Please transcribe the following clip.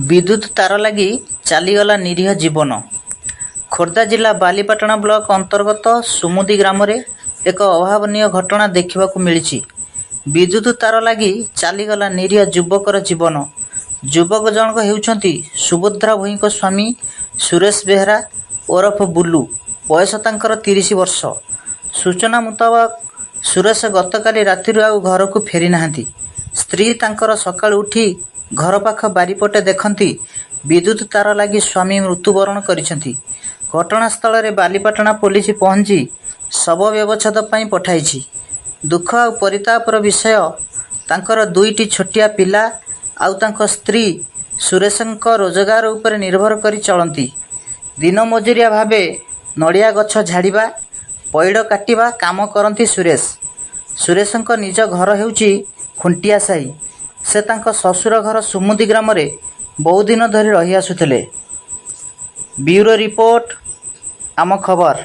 ବିଦ୍ୟୁତ୍ ତାର ଲାଗି ଚାଲିଗଲା ନିରୀହ ଜୀବନ। ଖୋର୍ଦ୍ଧା ଜିଲ୍ଲା ବାଲିପାଟଣା ବ୍ଲକ ଅନ୍ତର୍ଗତ ସୁମୁଦି ଗ୍ରାମରେ ଏକ ଅଭାବନୀୟ ଘଟଣା ଦେଖିବାକୁ ମିଳିଛି। ବିଦ୍ୟୁତ୍ ତାର ଲାଗି ଚାଲିଗଲା ନିରୀହ ଯୁବକର ଜୀବନ। ଯୁବକ ଜଣକ ହେଉଛନ୍ତି ସୁଭଦ୍ରା ଭୋଇଙ୍କ ସ୍ୱାମୀ ସୁରେଶ ବେହେରା ଓରଫ ବୁଲୁ। ବୟସ ତାଙ୍କର 30 ବର୍ଷ। ସୂଚନା ମୁତାବକ ସୁରେଶ ଗତକାଲି ରାତିରୁ ଆଉ ଘରକୁ ଫେରି ନାହାନ୍ତି। ସ୍ତ୍ରୀ ତାଙ୍କର ସକାଳୁ ଉଠି ଘର ପାଖ ବାରିପଟେ ଦେଖନ୍ତି ବିଦ୍ୟୁତ୍ ତାର ଲାଗି ସ୍ୱାମୀ ମୃତ୍ୟୁବରଣ କରିଛନ୍ତି। ଘଟଣାସ୍ଥଳରେ ବାଲିପାଟଣା ପୋଲିସ ପହଞ୍ଚି ଶବ ବ୍ୟବଚ୍ଛେଦ ପାଇଁ ପଠାଇଛି। ଦୁଃଖ ଆଉ ପରିତାପର ବିଷୟ, ତାଙ୍କର 2ଟି ଛୋଟିଆ ପିଲା ଆଉ ତାଙ୍କ ସ୍ତ୍ରୀ ସୁରେଶଙ୍କ ରୋଜଗାର ଉପରେ ନିର୍ଭର କରି ଚଳନ୍ତି। ଦିନ ମଜୁରିଆ ଭାବେ ନଡ଼ିଆ ଗଛ ଝାଡ଼ିବା, ପଇଡ଼ କାଟିବା କାମ କରନ୍ତି ସୁରେଶ। ସୁରେଶଙ୍କ ନିଜ ଘର ହେଉଛି ଖୁଣ୍ଟିଆ ସାହି। ସେ ତାଙ୍କ ଶ୍ୱଶୁର ଘର ସୁମୁଦି ଗ୍ରାମରେ ବହୁଦିନ ଧରି ରହି ଆସୁଥିଲେ। ବ୍ୟୁରୋ ରିପୋର୍ଟ, ଆମ ଖବର।